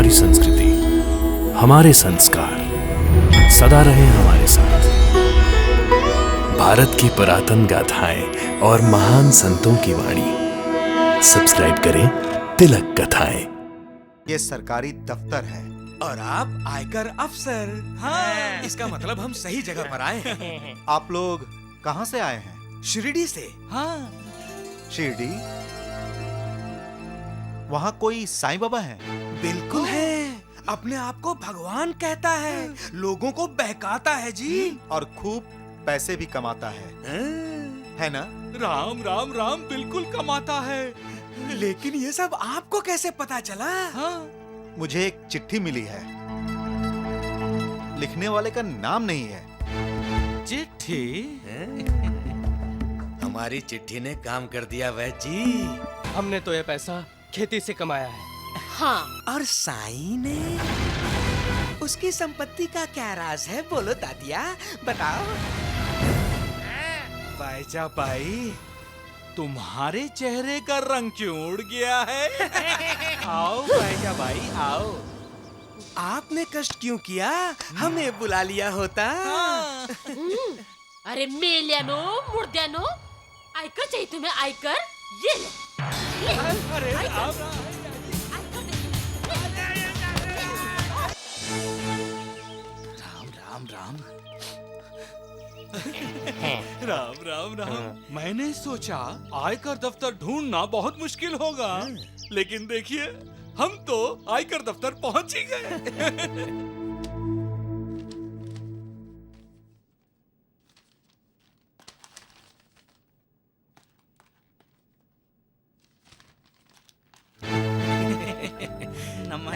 हमारी संस्कृति, हमारे संस्कार सदा रहे हमारे साथ। भारत की पुरातन गाथाएं और महान संतों की वाणी। सब्सक्राइब करें तिलक कथाएं। ये सरकारी दफ्तर है और आप आयकर अफसर। हाँ, इसका मतलब हम सही जगह पर आए हैं। आप लोग कहाँ से आए हैं? शिरडी से। हाँ। शिरडी? वहाँ कोई साईं बाबा है? बिल्कुल है। अपने आप को भगवान कहता है, लोगों को बहकाता है जी। और खूब पैसे भी कमाता है ना? राम राम राम बिल्कुल कमाता है। लेकिन ये सब आपको कैसे पता चला? हाँ? मुझे एक चिट्ठी मिली है, लिखने वाले का नाम नहीं है। चिट्ठी? हमारी चिट्ठी ने काम कर दिया वैद जी। हमने तो ये पैसा खेती से कमाया है। हाँ। और साईं ने? उसकी संपत्ति का क्या राज है, बोलो दादिया, बताओ। भाईजा भाई, तुम्हारे चेहरे का रंग क्यों उड़ गया है? आओ भाईजा भाई आओ। आपने कष्ट क्यों किया? हमें बुला लिया होता। अरे मेल्यानो मुर्द्यानो, आयकर चाहिए तुम्हें? आयकर ये ले। अरे राम राम राम राम राम। मैंने सोचा आयकर दफ्तर ढूंढना बहुत मुश्किल होगा, लेकिन देखिए हम तो आयकर दफ्तर पहुंच ही गए।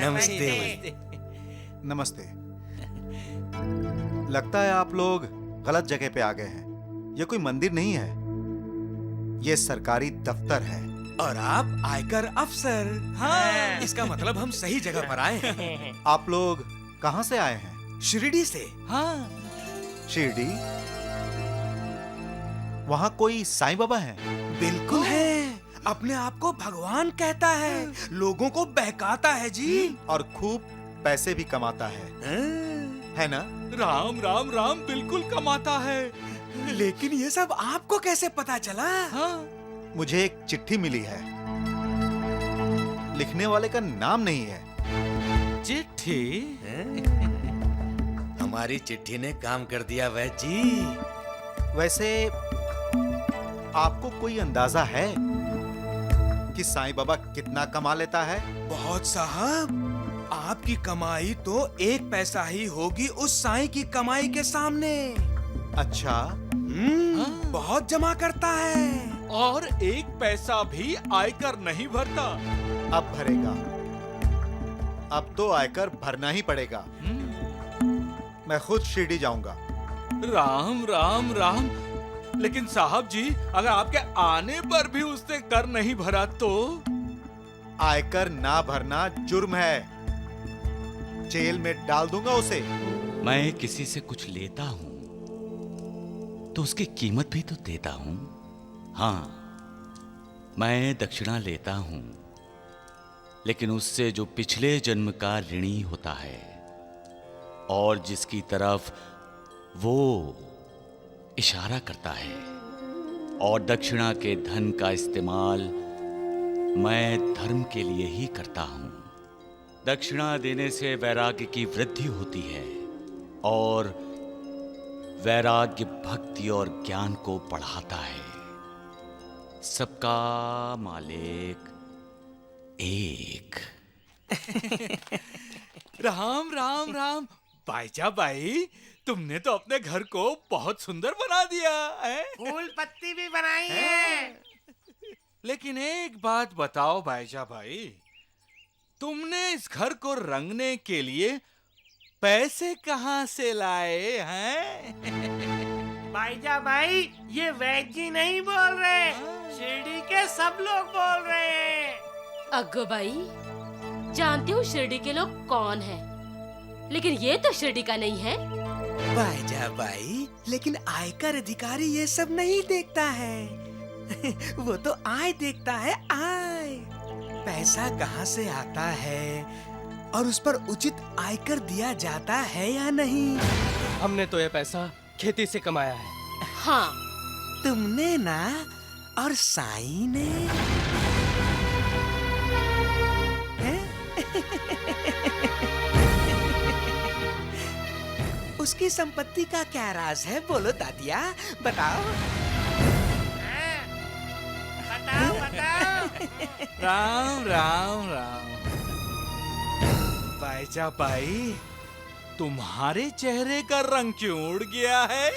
नमस्ते। नमस्ते। लगता है आप लोग गलत जगह पे आ गए हैं। ये कोई मंदिर नहीं है, ये सरकारी दफ्तर है। और आप आयकर अफसर। हाँ, इसका मतलब हम सही जगह पर आए हैं। आप लोग कहाँ से आए हैं? शिरडी से। हाँ। शिरडी? वहाँ कोई साईं बाबा है? बिल्कुल है। अपने आप को भगवान कहता है, लोगों को बहकाता है जी। और खूब पैसे भी कमाता है ना? राम राम राम बिल्कुल कमाता है। लेकिन ये सब आपको कैसे पता चला? हाँ? मुझे एक चिट्ठी मिली है, लिखने वाले का नाम नहीं है। चिट्ठी? हमारी चिट्ठी ने काम कर दिया वैद जी। वैसे आपको कोई अंदाजा है कि साईं बाबा कितना कमा लेता है? बहुत साहब, आपकी कमाई तो एक पैसा ही होगी उस साईं की कमाई के सामने। अच्छा? बहुत जमा करता है और एक पैसा भी आयकर नहीं भरता। अब भरेगा, अब तो आयकर भरना ही पड़ेगा। मैं खुद शिरडी जाऊंगा। राम राम राम। लेकिन साहब जी, अगर आपके आने पर भी उसने कर नहीं भरा तो? आयकर ना भरना जुर्म है, जेल में डाल दूंगा उसे। मैं किसी से कुछ लेता हूं तो उसकी कीमत भी तो देता हूं। हाँ, मैं दक्षिणा लेता हूं, लेकिन उससे जो पिछले जन्म का ऋणी होता है और जिसकी तरफ वो इशारा करता है, और दक्षिणा के धन का इस्तेमाल मैं धर्म के लिए ही करता हूं। दक्षिणा देने से वैराग्य की वृद्धि होती है और वैराग्य भक्ति और ज्ञान को बढ़ाता है। सबका मालिक एक। राम राम राम। भाईजा भाई, तुमने तो अपने घर को बहुत सुंदर बना दिया है। फूल पत्ती भी बनाई है। लेकिन एक बात बताओ भाईजा भाई, तुमने इस घर को रंगने के लिए पैसे कहाँ से लाए हैं? भाईजा भाई, ये वैद जी नहीं बोल रहे, शिरडी के सब लोग बोल रहे हैं। अग्गो भाई, जानती हूँ शिरडी के लोग कौन हैं, लेकिन ये तो शिरडी का नहीं है। भाईजा भाई, लेकिन आयकर अधिकारी ये सब नहीं देखता है। वो तो आय देखता है, आय। पैसा कहाँ से आता है, और उस पर उचित आयकर दिया जाता है या नहीं? हमने तो यह पैसा खेती से कमाया है। हाँ, तुमने ना, और साईं ने? हैं? उसकी संपत्ति का क्या राज है? बोलो दादिया, बताओ। बताओ बताओ। राम राम राम। बाईजा बाई, तुम्हारे चेहरे का रंग क्यों उड़ गया है?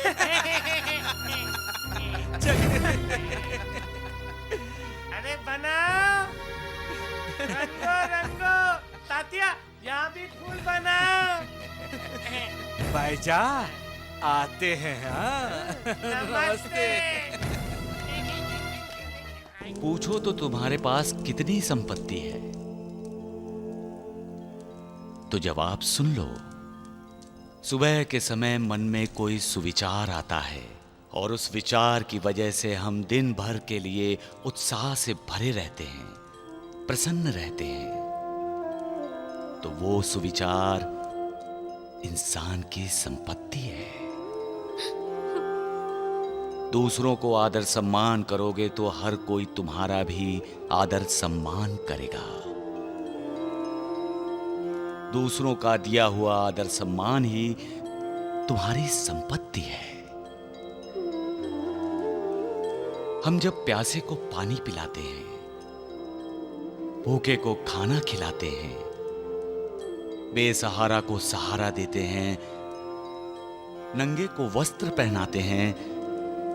अरे बनाओ, रंगो रंगो। तातिया, यहाँ भी फूल बनाओ। बाईजा, आते हैं। हाँ, नमस्ते। पूछो तो तुम्हारे पास कितनी संपत्ति है, तो जवाब सुन लो। सुबह के समय मन में कोई सुविचार आता है और उस विचार की वजह से हम दिन भर के लिए उत्साह से भरे रहते हैं, प्रसन्न रहते हैं। तो वो सुविचार इंसान की संपत्ति है। दूसरों को आदर सम्मान करोगे तो हर कोई तुम्हारा भी आदर सम्मान करेगा। दूसरों का दिया हुआ आदर सम्मान ही तुम्हारी संपत्ति है। हम जब प्यासे को पानी पिलाते हैं, भूखे को खाना खिलाते हैं, बेसहारा को सहारा देते हैं, नंगे को वस्त्र पहनाते हैं,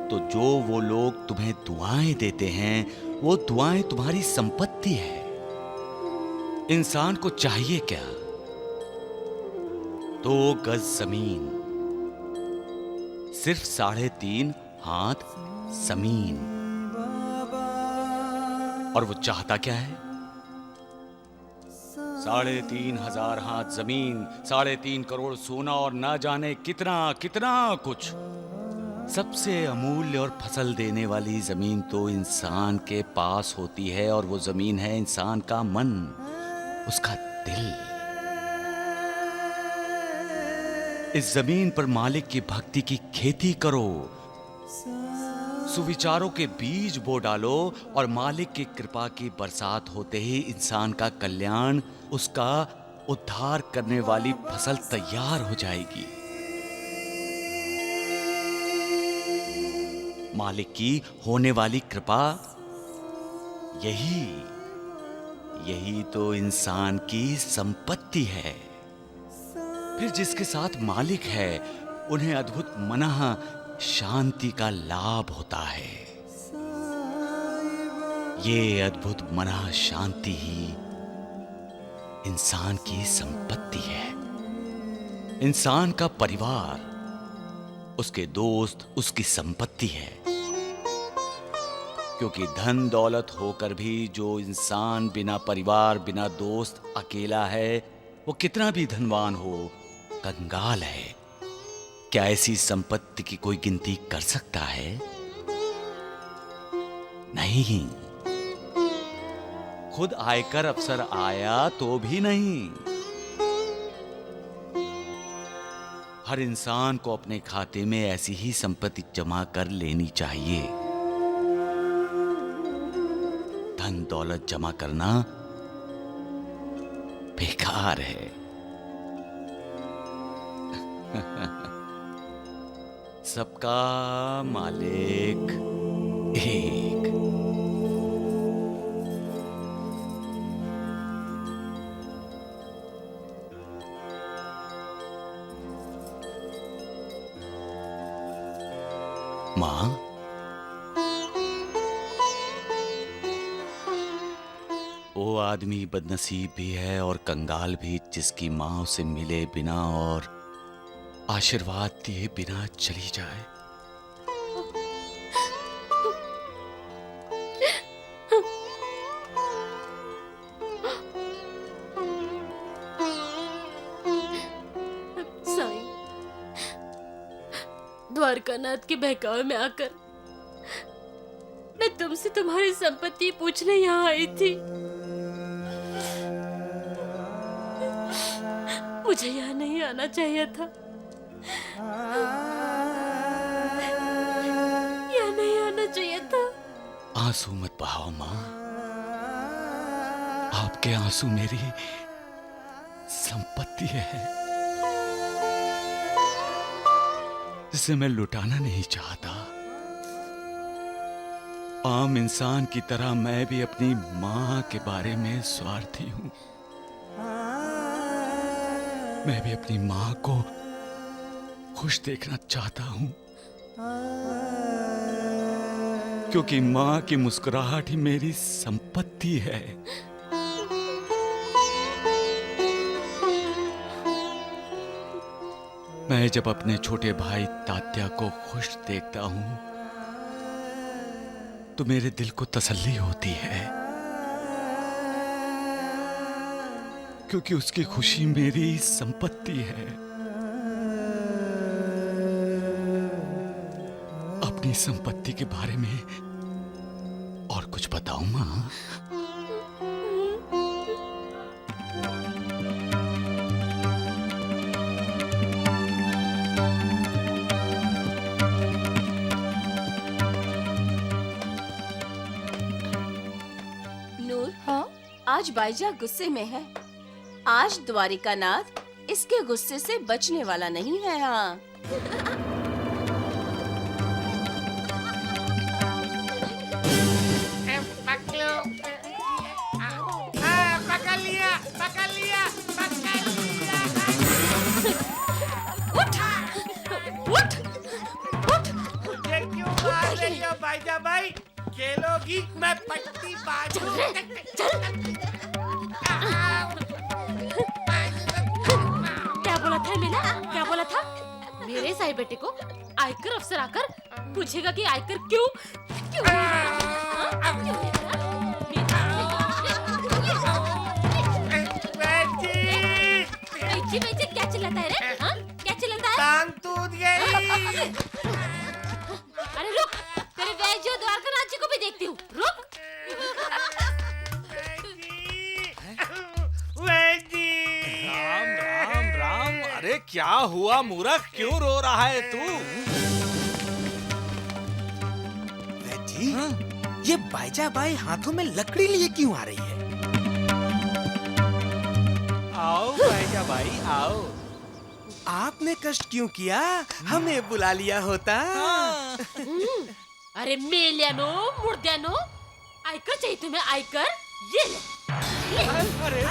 तो जो वो लोग तुम्हें दुआएं देते हैं, वो दुआएं तुम्हारी संपत्ति है। इंसान को चाहिए क्या? 2 गज जमीन, सिर्फ 3.5 हाथ जमीन। और वो चाहता क्या है? 3,500 हाथ जमीन, 3.5 करोड़ सोना और ना जाने कितना कितना कुछ। सबसे अमूल्य और फसल देने वाली जमीन तो इंसान के पास होती है, और वो जमीन है इंसान का मन, उसका दिल। इस जमीन पर मालिक की भक्ति की खेती करो, सुविचारों के बीज बो डालो, और मालिक की कृपा की बरसात होते ही इंसान का कल्याण, उसका उद्धार करने वाली फसल तैयार हो जाएगी। मालिक की होने वाली कृपा, यही तो इंसान की संपत्ति है। फिर जिसके साथ मालिक है, उन्हें अद्भुत मनः शांति का लाभ होता है। ये अद्भुत मनः शांति ही इंसान की संपत्ति है। इंसान का परिवार, उसके दोस्त उसकी संपत्ति है। क्योंकि धन दौलत होकर भी जो इंसान बिना परिवार बिना दोस्त अकेला है, वो कितना भी धनवान हो, कंगाल है। क्या ऐसी संपत्ति की कोई गिनती कर सकता है? नहीं। खुद आयकर अफसर आया तो भी नहीं। हर इंसान को अपने खाते में ऐसी ही संपत्ति जमा कर लेनी चाहिए। धन दौलत जमा करना बेकार है। सबका मालिक एक। मां, वो आदमी बदनसीब भी है और कंगाल भी, जिसकी मां उसे मिले बिना और आशीर्वाद दिए बिना चली जाए। साईं, द्वारकानाथ के बहकावे में आकर मैं तुमसे तुम्हारी संपत्ति पूछने यहाँ आई थी। मुझे यहाँ नहीं आना चाहिए था। यहाँ नहीं आना चाहिए था। आंसू मत बहाओ माँ। आपके आंसू मेरी संपत्ति है जिसे मैं लुटाना नहीं चाहता। आम इंसान की तरह मैं भी अपनी माँ के बारे में स्वार्थी हूं। मैं भी अपनी माँ को खुश देखना चाहता हूं, क्योंकि माँ की मुस्कुराहट ही मेरी संपत्ति है। मैं जब अपने छोटे भाई तात्या को खुश देखता हूं तो मेरे दिल को तसल्ली होती है, क्योंकि उसकी खुशी मेरी संपत्ति है। अपनी संपत्ति के बारे में और कुछ बताऊं मां? नूर, हाँ? आज बाईजा गुस्से में है। आज द्वारिकानाथ इसके गुस्से से बचने वाला नहीं है। हाँ, पकड़ो। हाँ, पकड़ लिया, पकड़ लिया, पकड़ लिया। मुझे क्यों मार रही हो बाईजा भाई? खेलोगी मैं पट्टी बाजू। क्या बोला था मीना? क्या बोला था? मेरे साई बेटे को आयकर अफसर आकर पूछेगा कि आयकर क्यों क्यों नहीं भरा? हाँ? क्यों नहीं भरा? बेची क्या चिल्लाता है रे? हाँ? क्या चिल्लाता है? टांग टूट गई। अरे रुक, तेरे वैद्य द्वारकानाथ जी को भी देखती हूँ। रुक। राम राम राम। अरे क्या हुआ मूर्ख, क्यों रो रहा है तू? जी, ये बाईजा बाई हाथों में लकड़ी लिए क्यों आ रही है? आओ भाईजा भाई आओ। आपने कष्ट क्यों किया? हमें बुला लिया होता। अरे मेलियानो, मुर्द्यानो, आयकर चाहिए तुम्हें? आयकर? ये ले। अरे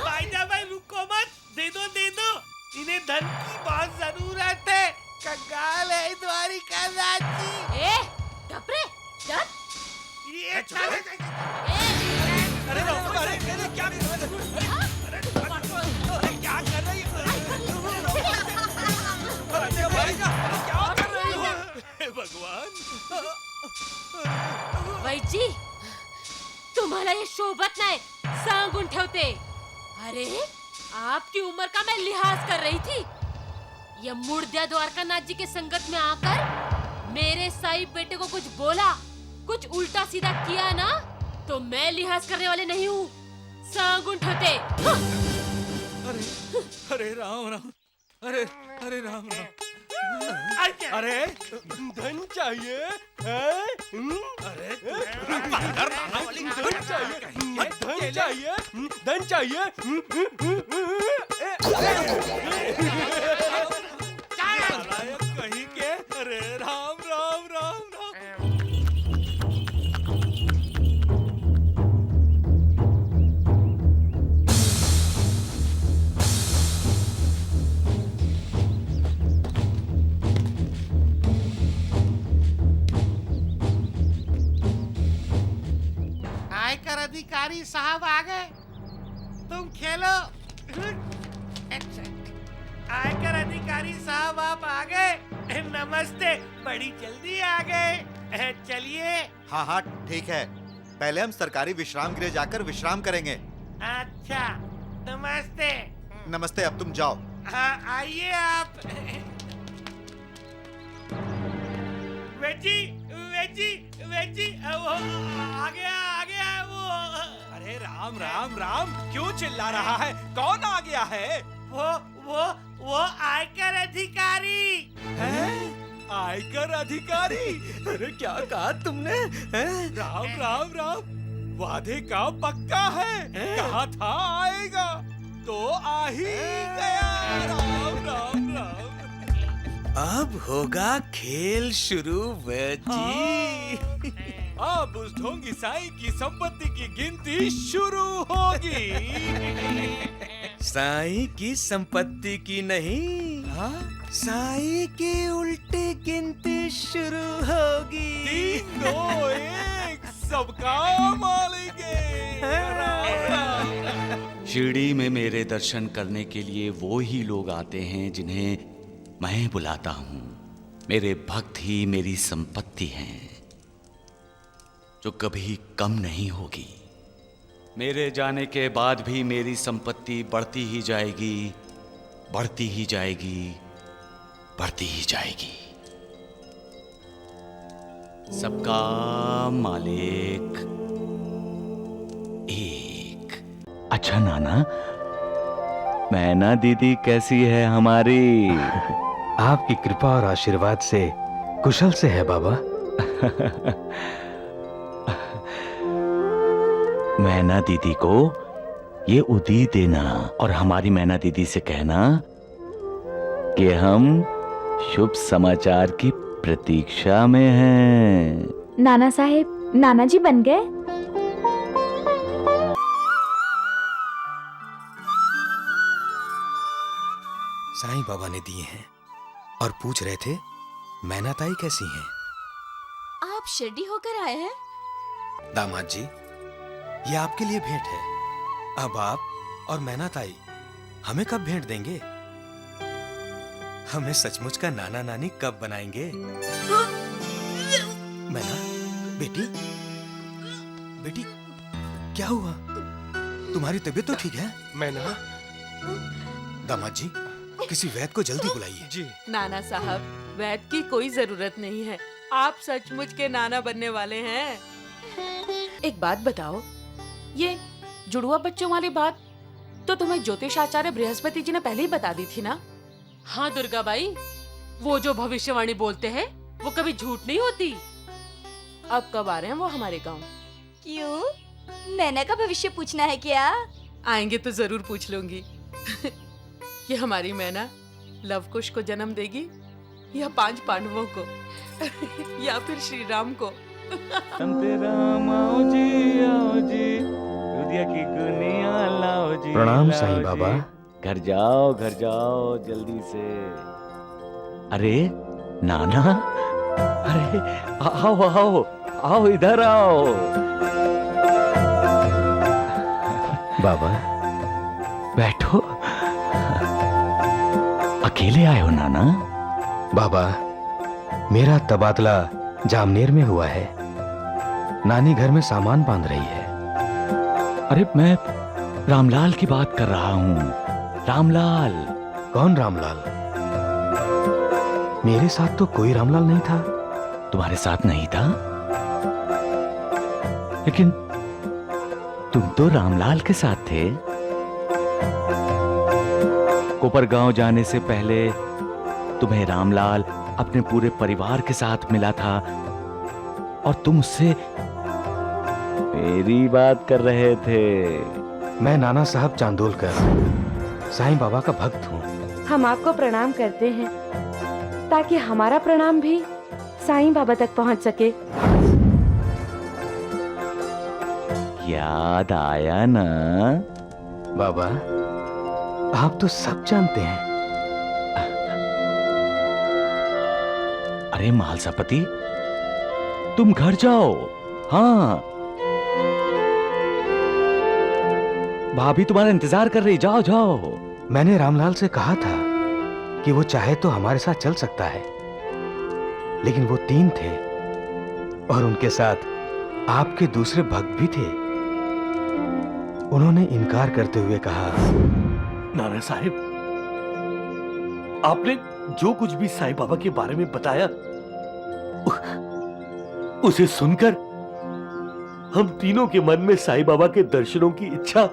बाईजा भाई रुको मत, दे दो। इन्हें धन की बहुत जरूरत है। कंगाल है द्वारिकानाथ जी। ए, डबरे, डब। ये अरे क्या कर रही हो? भगवान, वैजी, तुम्हाला ये शोभत नाही, सांगून ठेवते। अरे, आपकी उम्र का मैं लिहाज कर रही थी। ये मुर्द्या द्वारकानाथ जी के संगत में आकर मेरे साई बेटे को कुछ बोला, कुछ उल्टा सीधा किया ना, तो मैं लिहाज करने वाले नहीं हूँ। सांगून ठेवते। अरे राम राम। अरे राम राम। अरे धन चाहिए है? अरे धन चाहिए। कहीं के। अरे राम राम राम राम। आयकर अधिकारी साहब आ गए। तुम खेलो। आयकर अधिकारी साहब आप आ गए। नमस्ते, बड़ी जल्दी आ गए। चलिए। हाँ, ठीक है। पहले हम सरकारी विश्राम गृह जाकर विश्राम करेंगे। अच्छा, नमस्ते। नमस्ते, अब तुम जाओ। हाँ, आइए आप। वेजी वेजी वेजी वो आ गया वो। अरे राम राम राम, क्यों चिल्ला रहा है? कौन आ गया है? वो आयकर अधिकारी हैं? आयकर अधिकारी? अरे क्या कहा तुमने? हैं? राम राम राम, वादे का पक्का है। कहा था आएगा तो आ ही गया। राम राम राम। अब होगा खेल शुरू जी। अब उस ढोंगी साईं की संपत्ति की गिनती शुरू होगी। साईं की संपत्ति की नहीं, साईं की उल्टी गिनती शुरू होगी। 3, 2, 1 सबका मालिक है। शिरडी में मेरे दर्शन करने के लिए वो ही लोग आते हैं जिन्हें मैं बुलाता हूँ। मेरे भक्त ही मेरी संपत्ति हैं, जो कभी कम नहीं होगी। मेरे जाने के बाद भी मेरी संपत्ति बढ़ती ही जाएगी, बढ़ती ही जाएगी, बढ़ती ही जाएगी। सबका मालिक एक। अच्छा नाना, मैना दीदी कैसी है हमारी? आपकी कृपा और आशीर्वाद से कुशल से है बाबा। मैना दीदी को ये उदी देना और हमारी मैना दीदी से कहना कि हम शुभ समाचार की प्रतीक्षा में हैं। नाना साहेब, नाना जी बन गए? साईं बाबा ने दिए हैं और पूछ रहे थे मैना ताई कैसी हैं। आप शिरडी होकर आए हैं? दामाद जी, ये आपके लिए भेंट है। अब आप और मैना ताई हमें कब भेंट देंगे? हमें सचमुच का नाना नानी कब बनाएंगे? मैना बेटी, बेटी क्या हुआ? तुम्हारी तबीयत तो ठीक है? मैना। दामाद जी, किसी वैद्य को जल्दी बुलाइए। जी। नाना साहब, वैद्य की कोई जरूरत नहीं है। आप सचमुच के नाना बनने वाले हैं। एक बात बताओ, ये जुड़वा बच्चों वाली बात तो तुम्हें ज्योतिष आचार्य बृहस्पति जी ने पहले ही बता दी थी ना? हाँ दुर्गा बाई, वो जो भविष्यवाणी बोलते हैं वो कभी झूठ नहीं होती। अब कब आ रहे हैं वो हमारे गांव? क्यों? मैना का भविष्य पूछना है क्या? आएंगे तो जरूर पूछ लूंगी। ये हमारी मैना लव कुश को जन्म देगी या 5 पांडवों को या फिर श्री राम को? प्रणाम साईं बाबा। घर जाओ जल्दी से। अरे नाना, अरे आओ आओ आओ, इधर आओ। बाबा बैठो। अकेले आए हो नाना? बाबा, मेरा तबादला जामनेर में हुआ है। नानी घर में सामान बांध रही है। अरे मैं रामलाल की बात कर रहा हूँ। रामलाल। कौन रामलाल? मेरे साथ तो कोई रामलाल नहीं था। तुम्हारे साथ नहीं था? लेकिन तुम तो रामलाल के साथ थे। कोपरगांव जाने से पहले तुम्हें रामलाल अपने पूरे परिवार के साथ मिला था और तुम उससे मेरी बात कर रहे थे। मैं नाना साहब चांदोलकर, साईं बाबा का भक्त हूँ। हम आपको प्रणाम करते हैं ताकि हमारा प्रणाम भी साईं बाबा तक पहुंच सके। याद आया ना? बाबा, आप तो सब जानते हैं। अरे महालसापति, तुम घर जाओ। हाँ, भाभी तुम्हारा इंतजार कर रही। जाओ जाओ। मैंने रामलाल से कहा था कि वो चाहे तो हमारे साथ चल सकता है, लेकिन वो 3 थे और उनके साथ आपके दूसरे भक्त भी थे। उन्होंने इनकार करते हुए कहा, नाना साहिब, आपने जो कुछ भी साईं बाबा के बारे में बताया उसे सुनकर हम तीनों के मन में साईं बाबा के दर्शनों की इच्छा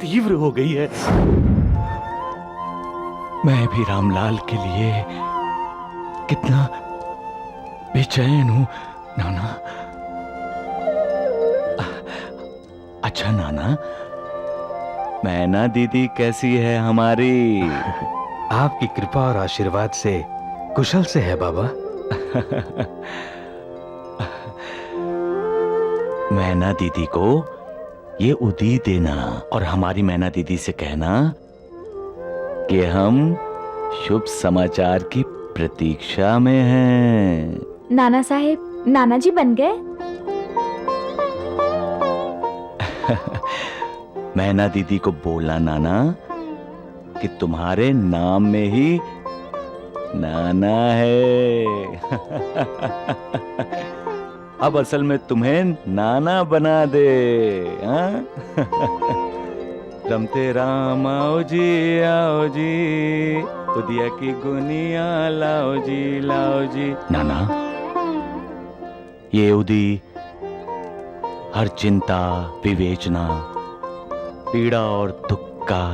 तीव्र हो गई है। मैं भी रामलाल के लिए कितना बेचैन हूं नाना। अच्छा नाना, मैना दीदी कैसी है हमारी? आपकी कृपा और आशीर्वाद से कुशल से है बाबा। मैना दीदी को ये उदी देना और हमारी मैना दीदी से कहना कि हम शुभ समाचार की प्रतीक्षा में हैं। नाना साहेब, नाना जी बन गए? मैना दीदी को बोलना नाना कि तुम्हारे नाम में ही नाना है। अब असल में तुम्हें नाना बना दे। हाँ? रमते राम आओ जी, उदिया की गुनिया लाओ जी। नाना, ये उदी हर चिंता, विवेचना, पीड़ा और दुख का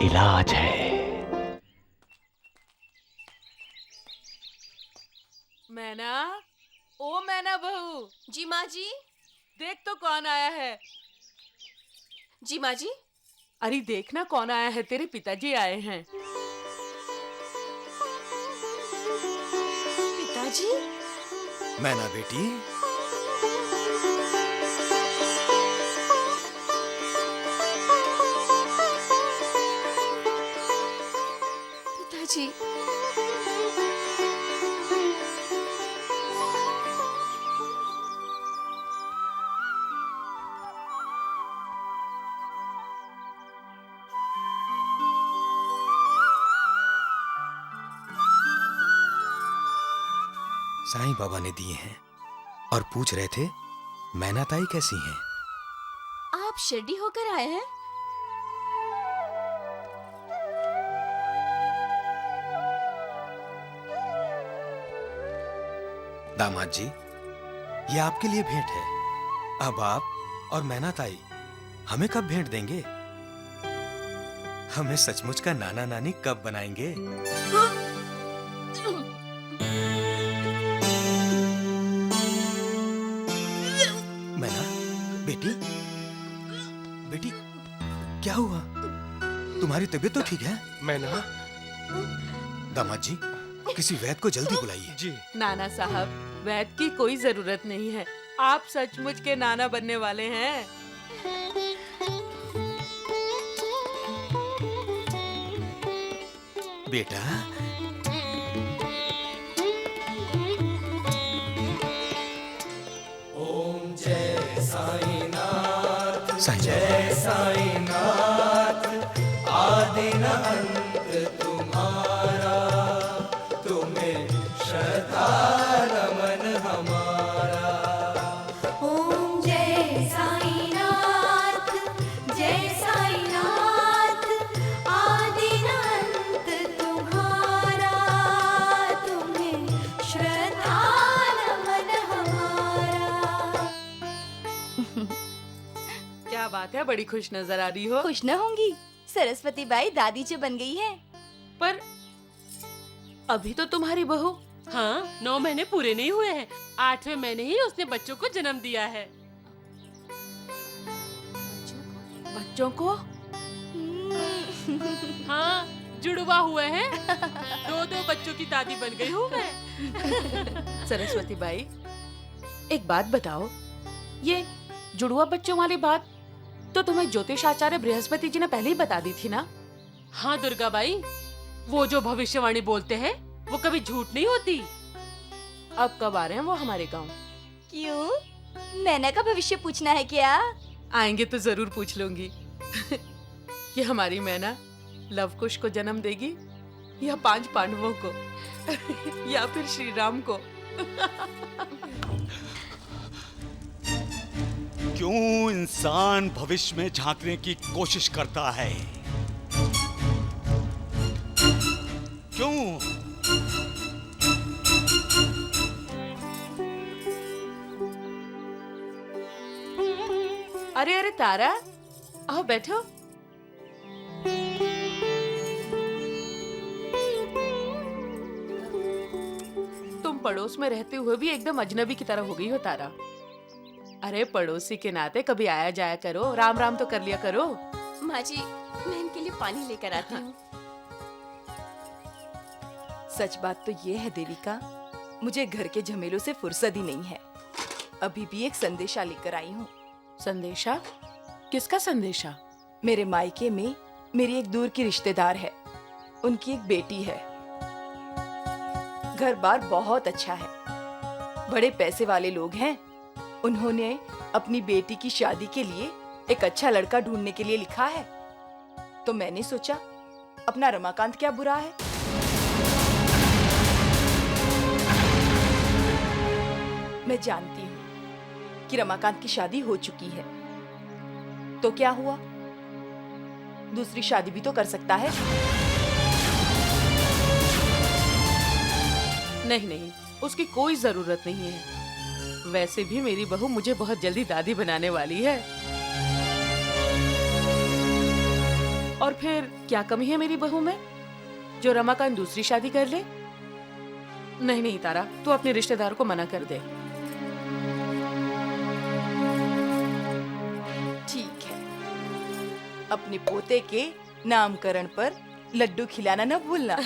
इलाज है। मैना, ओ मैना बहू। जी माँ जी। देख तो कौन आया है। जी माँ जी। अरे देखना कौन आया है, तेरे पिताजी आए हैं। पिताजी? मैना बेटी, पिताजी। साईं बाबा ने दिए हैं और पूछ रहे थे मैना ताई कैसी हैं। आप शिरडी होकर आए हैं? दामाद जी, ये आपके लिए भेंट है। अब आप और मैना ताई हमें कब भेंट देंगे? हमें सचमुच का नाना नानी कब बनाएंगे? मैना बेटी, बेटी क्या हुआ? तुम्हारी तबीयत तो ठीक है? मैना। दामाद जी, किसी वैद्य को जल्दी बुलाइए। जी। नाना साहब, वैद्य की कोई जरूरत नहीं है। आप सचमुच के नाना बनने वाले हैं। बेटा, ओम जय साईनाथ, जय साईनाथ, आदि न अंत तुम्हारा, तुम्हें श्रद्धा नमन हमारा। ओम जय साईनाथ, जय साईनाथ, आदि न अंत तुम्हारा, तुम्हें श्रद्धा नमन हमारा। क्या बात है, बड़ी खुश नजर आ रही हो। खुश न होंगी, सरस्वती बाई दादी जो बन गई है। पर अभी तो तुम्हारी बहू। हाँ, 9 महीने पूरे नहीं हुए हैं। 8वें महीने ही उसने बच्चों को जन्म दिया है। बच्चों को? हाँ, जुड़वा हुए हैं। 2-2 बच्चों की दादी बन गई हूँ मैं। सरस्वती बाई, एक बात बताओ, ये जुड़वा बच्चों वाली बात तो तुम्हें ज्योतिष आचार्य बृहस्पति जी ने पहले ही बता दी थी ना? हाँ दुर्गा बाई, वो जो भविष्यवाणी बोलते हैं वो कभी झूठ नहीं होती। अब कब आ रहे हैं वो हमारे गांव? क्यों? मैना का भविष्य पूछना है क्या? आएंगे तो जरूर पूछ लूंगी। ये हमारी मैना लवकुश को जन्म देगी या 5 पांडवों को या फिर श्री राम को? क्यों इंसान भविष्य में झांकने की कोशिश करता है? क्यों? अरे अरे तारा, आओ बैठो। तुम पड़ोस में रहते हुए भी एकदम अजनबी की तरह हो गई हो तारा। अरे पड़ोसी के नाते कभी आया जाया करो, राम राम तो कर लिया करो। माँ जी, मैं इनके लिए पानी लेकर आती हूँ। सच बात तो ये है देविका, मुझे घर के झमेलों से फुर्सत ही नहीं है। अभी भी एक संदेशा लेकर आई हूँ। संदेशा? किसका संदेशा? मेरे मायके में मेरी एक दूर की रिश्तेदार है, उनकी एक बेटी है। घर बार बहुत अच्छा है, बड़े पैसे वाले लोग हैं। उन्होंने अपनी बेटी की शादी के लिए एक अच्छा लड़का ढूंढने के लिए लिखा है। तो मैंने सोचा अपना रमाकांत क्या बुरा है। मैं जानती हूँ कि रमाकांत की शादी हो चुकी है, तो क्या हुआ, दूसरी शादी भी तो कर सकता है। नहीं नहीं, उसकी कोई जरूरत नहीं है। वैसे भी मेरी बहू मुझे बहुत जल्दी दादी बनाने वाली है। और फिर क्या कमी है मेरी बहू में जो रमाकांत दूसरी शादी कर ले? नहीं नहीं तारा, तू अपने रिश्तेदार को मना कर दे। ठीक है, अपने पोते के नामकरण पर लड्डू खिलाना न भूलना।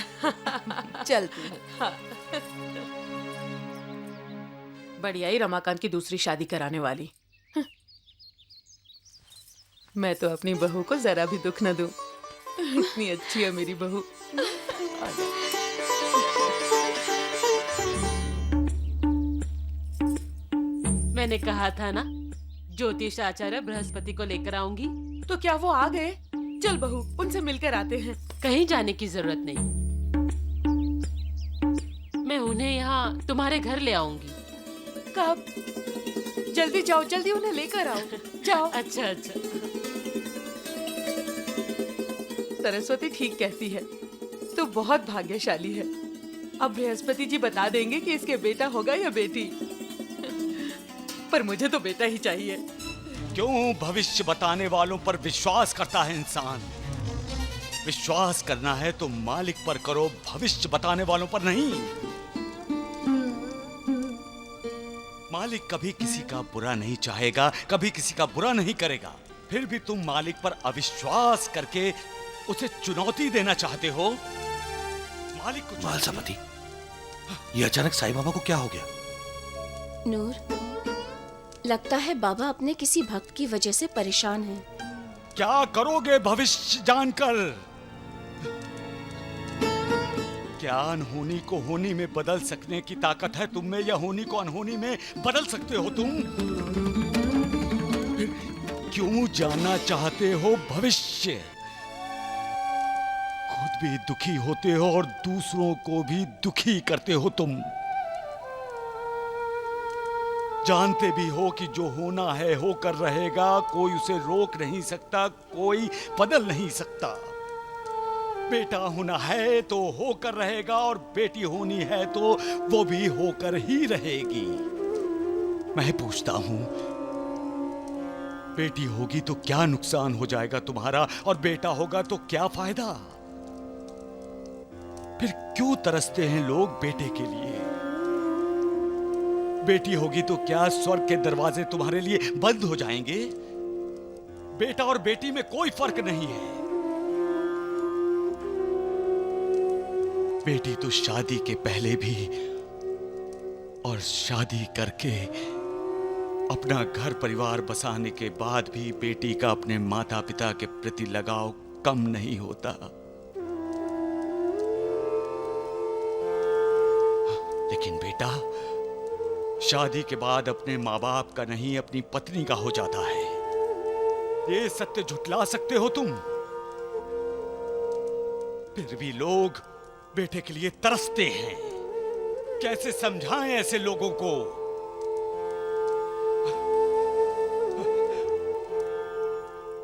चलती हूँ। हाँ। बढ़िया ही रमाकांत की दूसरी शादी कराने वाली। मैं तो अपनी बहू को जरा भी दुख न दूं। इतनी अच्छी है मेरी बहू। मैंने कहा था ना, ज्योतिष आचार्य बृहस्पति को लेकर आऊंगी। तो क्या वो आ गए? चल बहू, उनसे मिलकर आते हैं। कहीं जाने की जरूरत नहीं, मैं उन्हें यहाँ तुम्हारे घर ले आऊंगी। कब? जल्दी जाओ, जल्दी उन्हें लेकर आओ। जाओ। अच्छा अच्छा। सरस्वती ठीक कहती है, तू बहुत भाग्यशाली है। अब बृहस्पति जी बता देंगे कि इसके बेटा होगा या बेटी। पर मुझे तो बेटा ही चाहिए। क्यों भविष्य बताने वालों पर विश्वास करता है इंसान? विश्वास करना है तो मालिक पर करो, भविष्य बताने वालों पर नहीं। मालिक कभी किसी का बुरा नहीं चाहेगा, कभी किसी का बुरा नहीं करेगा। फिर भी तुम मालिक पर अविश्वास करके उसे चुनौती देना चाहते हो। मालिक को मालसापति, ये अचानक साईं बाबा को क्या हो गया? नूर, लगता है बाबा अपने किसी भक्त की वजह से परेशान हैं। क्या करोगे भविष्य जानकर? क्या अनहोनी को होनी में बदल सकने की ताकत है तुम में, या होनी को अनहोनी में बदल सकते हो तुम? क्यों जानना चाहते हो भविष्य? खुद भी दुखी होते हो और दूसरों को भी दुखी करते हो तुम। जानते भी हो कि जो होना है होकर रहेगा, कोई उसे रोक नहीं सकता, कोई बदल नहीं सकता। बेटा होना है तो होकर रहेगा, और बेटी होनी है तो वो भी होकर ही रहेगी। मैं पूछता हूं, बेटी होगी तो क्या नुकसान हो जाएगा तुम्हारा, और बेटा होगा तो क्या फायदा? फिर क्यों तरसते हैं लोग बेटे के लिए? बेटी होगी तो क्या स्वर्ग के दरवाजे तुम्हारे लिए बंद हो जाएंगे? बेटा और बेटी में कोई फर्क नहीं है। बेटी तो शादी के पहले भी और शादी करके अपना घर परिवार बसाने के बाद भी बेटी का अपने माता पिता के प्रति लगाव कम नहीं होता। लेकिन बेटा शादी के बाद अपने माँ बाप का नहीं, अपनी पत्नी का हो जाता है। ये सत्य झुठला सकते हो तुम, फिर भी लोग बेटे के लिए तरसते हैं। कैसे समझाएं ऐसे लोगों को?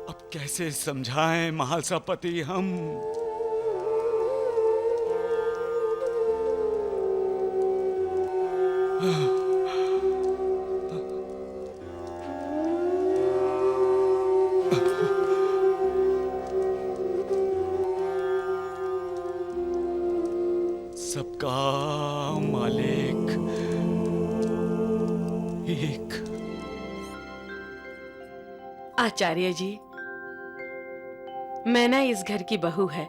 अब कैसे समझाएं महालसापति हम? सबका मालिक एक। आचार्य जी, मैना इस घर की बहू है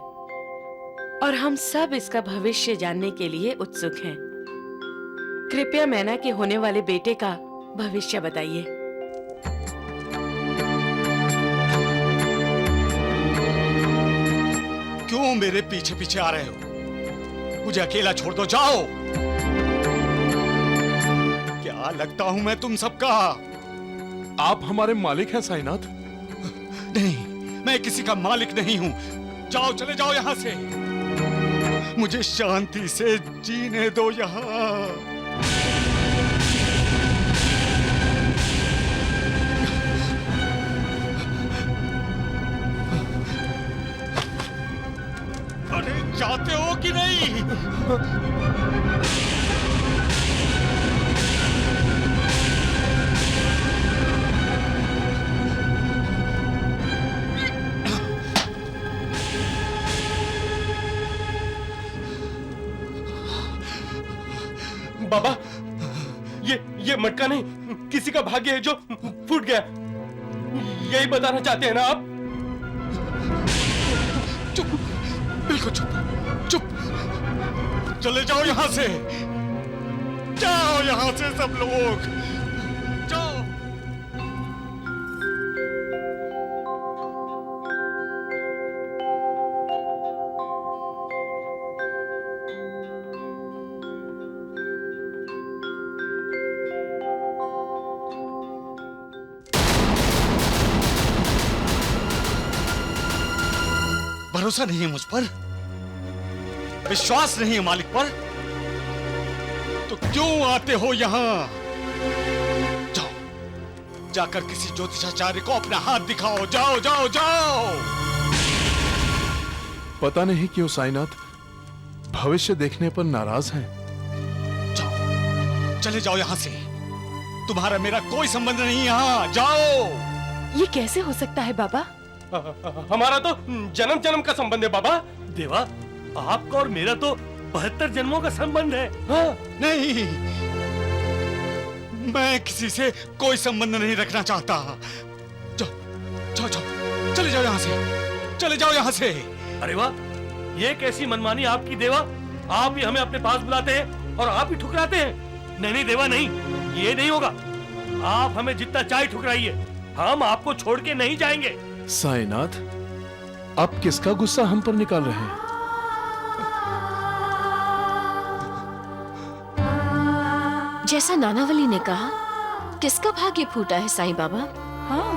और हम सब इसका भविष्य जानने के लिए उत्सुक हैं। कृपया मैना के होने वाले बेटे का भविष्य बताइए। क्यों मेरे पीछे पीछे आ रहे हो? मुझे अकेला छोड़ दो, जाओ। क्या लगता हूं मैं तुम सबका? आप हमारे मालिक हैं साईनाथ। नहीं, मैं किसी का मालिक नहीं हूं। जाओ, चले जाओ यहां से। मुझे शांति से जीने दो यहां। अरे जाते हो कि नहीं? बाबा, ये मटका नहीं, किसी का भाग्य है जो फूट गया। यही बताना चाहते हैं ना आप? चुप, बिल्कुल चुप, चुप। चले जाओ यहां से। जाओ यहां से सब लोग, जाओ। भरोसा नहीं है मुझ पर, विश्वास नहीं है मालिक पर, तो क्यों आते हो यहां? जाओ, जाकर किसी ज्योतिषाचार्य को अपना हाथ दिखाओ। जाओ जाओ जाओ। पता नहीं क्यों साईनाथ भविष्य देखने पर नाराज हैं। जाओ, चले जाओ यहां से। तुम्हारा मेरा कोई संबंध नहीं यहां। जाओ। ये कैसे हो सकता है बाबा? हमारा तो जन्म जन्म का संबंध है बाबा। देवा, आपका और मेरा तो 72 जन्मों का संबंध है। हाँ? नहीं, मैं किसी से कोई संबंध नहीं रखना चाहता। जाओ जाओ जाओ, चले जाओ यहां से, चले जाओ यहां से। अरे वाह, ये कैसी मनमानी आपकी देवा। आप ही हमें अपने पास बुलाते हैं और आप ही ठुकराते हैं। नहीं नहीं देवा, नहीं, ये नहीं होगा। आप हमें जितना चाहे ठुकराइए, हम आपको छोड़ के नहीं जाएंगे। साईनाथ, आप किसका गुस्सा हम पर निकाल रहे हैं? जैसा नानावली ने कहा, किसका भाग्य फूटा है साईं बाबा? हाँ।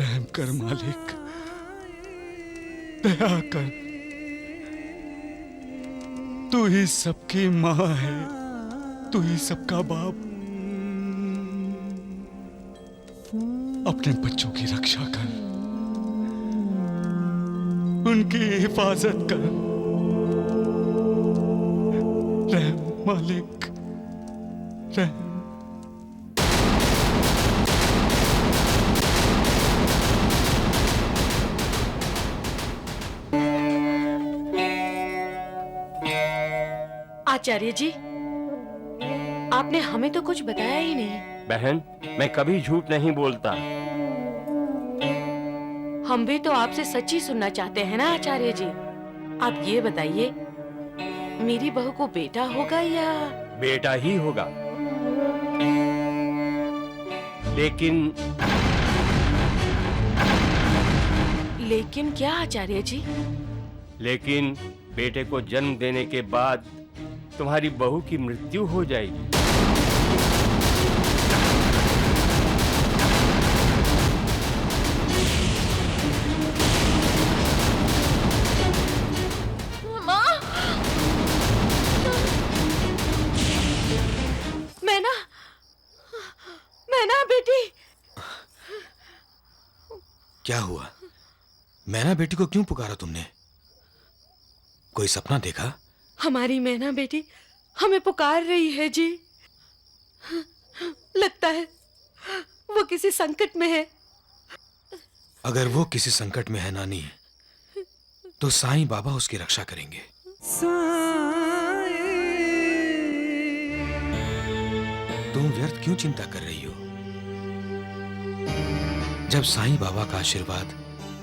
रहम कर मालिक, दया कर। तू ही सबकी माँ है, तू ही सबका बाप। अपने बच्चों की रक्षा कर, उनकी हिफाजत कर। रहम मालिक, रहम। आचार्य जी, आपने हमें तो कुछ बताया ही नहीं। बहन, मैं कभी झूठ नहीं बोलता। हम भी तो आपसे सच्ची सुनना चाहते हैं ना आचार्य जी। आप ये बताइए, मेरी बहू को बेटा होगा या? बेटा ही होगा, लेकिन क्या आचार्य जी? लेकिन बेटे को जन्म देने के बाद तुम्हारी बहू की मृत्यु हो जाएगी। माँ, मैना बेटी। क्या हुआ? मैना बेटी को क्यों पुकारा तुमने? कोई सपना देखा? हमारी मैना बेटी हमें पुकार रही है जी। लगता है वो किसी संकट में है। अगर वो किसी संकट में है नानी, तो साईं बाबा उसकी रक्षा करेंगे। तुम व्यर्थ क्यों चिंता कर रही हो? जब साईं बाबा का आशीर्वाद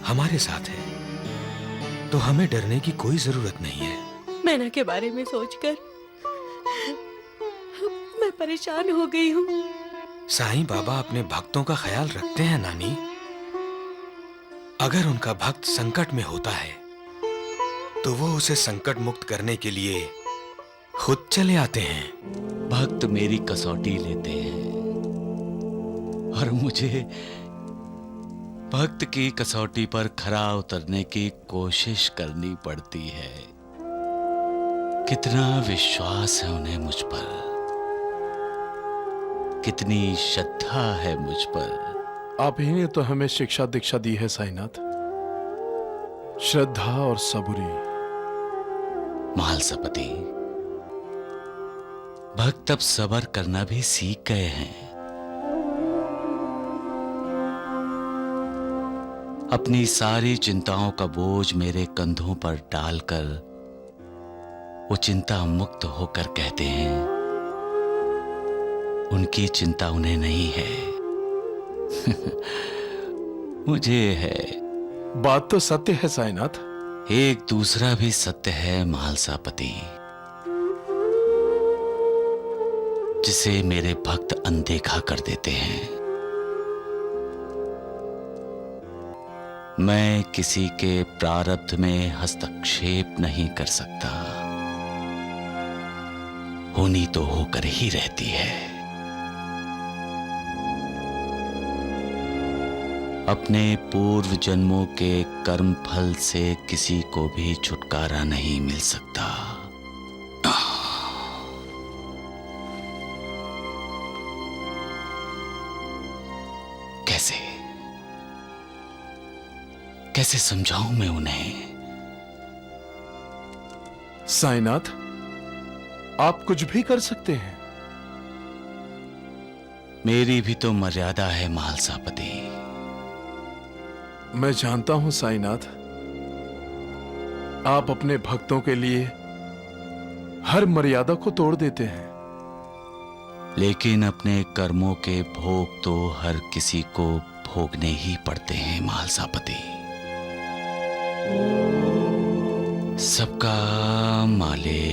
हमारे साथ है, तो हमें डरने की कोई जरूरत नहीं है। मैना के बारे में सोचकर मैं परेशान हो गई हूँ। साईं बाबा अपने भक्तों का ख्याल रखते हैं नानी। अगर उनका भक्त संकट में होता है, तो वो उसे संकट मुक्त करने के लिए खुद चले आते हैं। भक्त मेरी कसौटी लेते हैं और मुझे भक्त की कसौटी पर खरा उतरने की कोशिश करनी पड़ती है। कितना विश्वास है उन्हें मुझ पर, कितनी श्रद्धा है मुझ पर। आप ही ने तो हमें शिक्षा दीक्षा दी है साईनाथ, श्रद्धा और सबूरी। महालसापति, भक्त अब सबर करना भी सीख गए हैं। अपनी सारी चिंताओं का बोझ मेरे कंधों पर डालकर वो चिंता मुक्त होकर कहते हैं उनकी चिंता उन्हें नहीं है मुझे है। बात तो सत्य है साईनाथ। एक दूसरा भी सत्य है महालसापति, जिसे मेरे भक्त अनदेखा कर देते हैं। मैं किसी के प्रारब्ध में हस्तक्षेप नहीं कर सकता, होनी तो होकर ही रहती है। अपने पूर्व जन्मों के कर्म फल से किसी को भी छुटकारा नहीं मिल सकता। कैसे कैसे समझाऊं मैं उन्हें? साईनाथ, आप कुछ भी कर सकते हैं। मेरी भी तो मर्यादा है महालसापति। मैं जानता हूं साईनाथ, आप अपने भक्तों के लिए हर मर्यादा को तोड़ देते हैं। लेकिन अपने कर्मों के भोग तो हर किसी को भोगने ही पड़ते हैं महालसापति। सबका मालिक